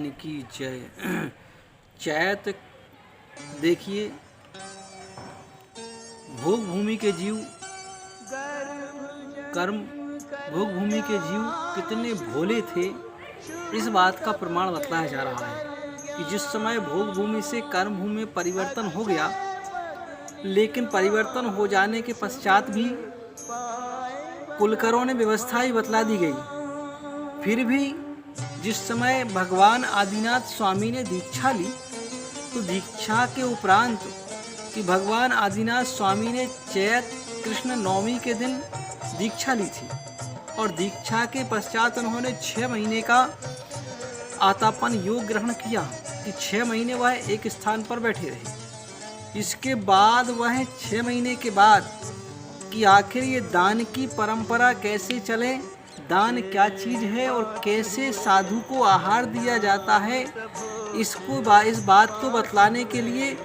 भगवान की जय। चैत देखिए, भोग भूमि के जीव, कर्म भोग भूमि के जीव कितने भोले थे, इस बात का प्रमाण बताया जा रहा है कि जिस समय भोग भूमि से कर्म भूमि में परिवर्तन हो गया, लेकिन परिवर्तन हो जाने के पश्चात भी कुलकरों ने व्यवस्था ही बतला दी गई। फिर भी जिस समय भगवान आदिनाथ स्वामी ने दीक्षा ली, तो दीक्षा के उपरांत कि भगवान आदिनाथ स्वामी ने चैत कृष्ण नवमी के दिन दीक्षा ली थी और दीक्षा के पश्चात उन्होंने 6 महीने का आतापन योग ग्रहण किया कि 6 महीने वह एक स्थान पर बैठे रहे। इसके बाद वह 6 महीने के बाद कि आखिर ये दान की परंपरा कैसे चले, दान क्या चीज़ है और कैसे साधु को आहार दिया जाता है, इस बात को बतलाने के लिए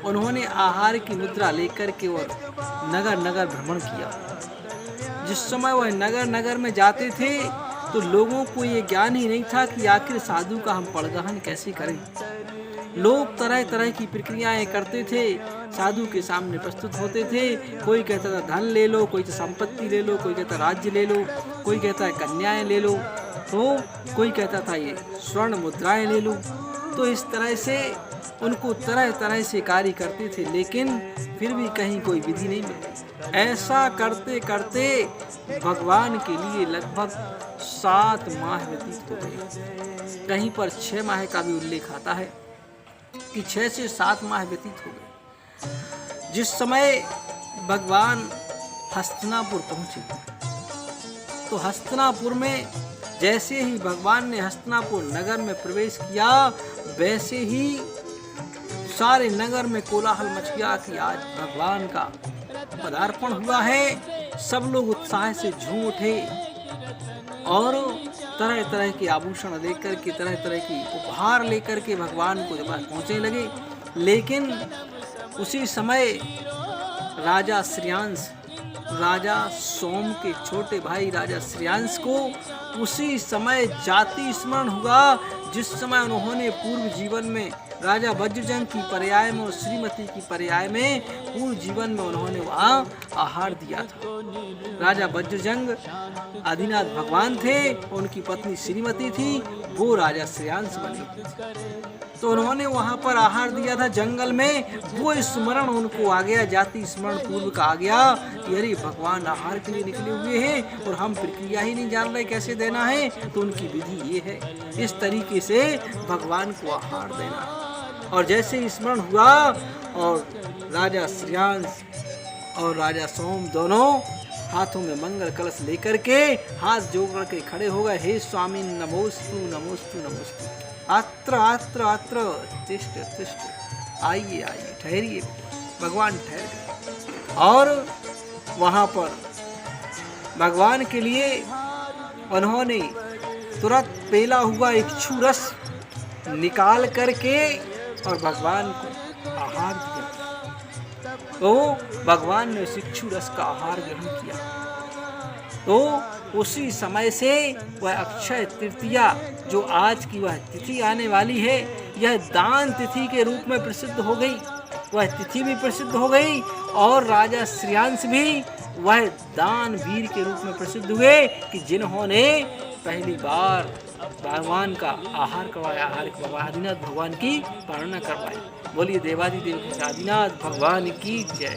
उन्होंने आहार की मुद्रा लेकर के और नगर नगर भ्रमण किया। जिस समय वह नगर नगर में जाते थे तो लोगों को ये ज्ञान ही नहीं था कि आखिर साधु का हम पड़गहन कैसे करें। लोग तरह तरह की प्रक्रियाएं करते थे, साधु के सामने प्रस्तुत होते थे। कोई कहता था धन ले लो, कोई कहता संपत्ति ले लो, कोई कहता राज्य ले लो, कोई कहता है कन्याएं ले लो, तो कोई कहता था ये स्वर्ण मुद्राएं ले लो। तो इस तरह से उनको तरह तरह से कार्य करते थे, लेकिन फिर भी कहीं कोई विधि नहीं मिलती। ऐसा करते करते भगवान के लिए लगभग 7 माह व्यतीत हो गए। कहीं पर 6 माह का भी उल्लेख आता है कि 6 से 7 माह व्यतीत हो गए। जिस समय भगवान हस्तिनापुर पहुंचे, तो हस्तिनापुर में जैसे ही भगवान ने हस्तिनापुर नगर में प्रवेश किया, वैसे ही सारे नगर में कोलाहल मच गया कि आज भगवान का पदार्पण हुआ है। सब लोग उत्साह से झूम उठे और तरह तरह के आभूषण लेकर के, तरह तरह की उपहार लेकर के भगवान को जब पहुंचने लगे। लेकिन उसी समय राजा श्रेयांश, राजा सोम के छोटे भाई राजा श्रेयांश को उसी समय जाति स्मरण हुआ, जिस समय उन्होंने पूर्व जीवन में राजा वज्रजंग की पर्याय में और श्रीमती की पर्याय में पूर्व जीवन में उन्होंने वहाँ आहार दिया था। राजा वज्रजंग आदिनाथ भगवान थे, उनकी पत्नी श्रीमती थी, वो राजा श्रेयांश बनी। तो उन्होंने वहाँ पर आहार दिया था जंगल में। वो स्मरण उनको आ गया, जाति स्मरण पूर्व का आ गया कि अरे भगवान आहार के लिए निकले हुए हैं और हम प्रक्रिया ही नहीं जान रहे कैसे देना है। तो उनकी विधि ये है, इस तरीके से भगवान को आहार देना। और जैसे स्मरण हुआ और राजा श्रेयांश और राजा सोम दोनों हाथों में मंगल कलश लेकर के हाथ जोड़ के खड़े हो गए। हे स्वामी नमोस्तु नमोस्तु नमोस्तु, अत्र अत्र अत्र तिष्ठ तिष्ठ, आइए आइए, ठहरिए। भगवान ठहर गए और वहाँ पर भगवान के लिए उन्होंने तुरंत पेला हुआ इक्षु रस निकाल करके और भगवान को आहार दिया। तो भगवान ने उस इक्षु रस का आहार ग्रहण किया। तो उसी समय से वह अक्षय तृतीया, जो आज की वह तिथि आने वाली है, यह दान तिथि के रूप में प्रसिद्ध हो गई। वह तिथि भी प्रसिद्ध हो गई और राजा श्रेयांश भी वह दान वीर के रूप में प्रसिद्ध हुए कि जिन्होंने पहली बार भगवान का आहार करवाया, आदिनाथ भगवान की पालना करवाई। बोलिए देवादिदेव आदिनाथ भगवान की जय।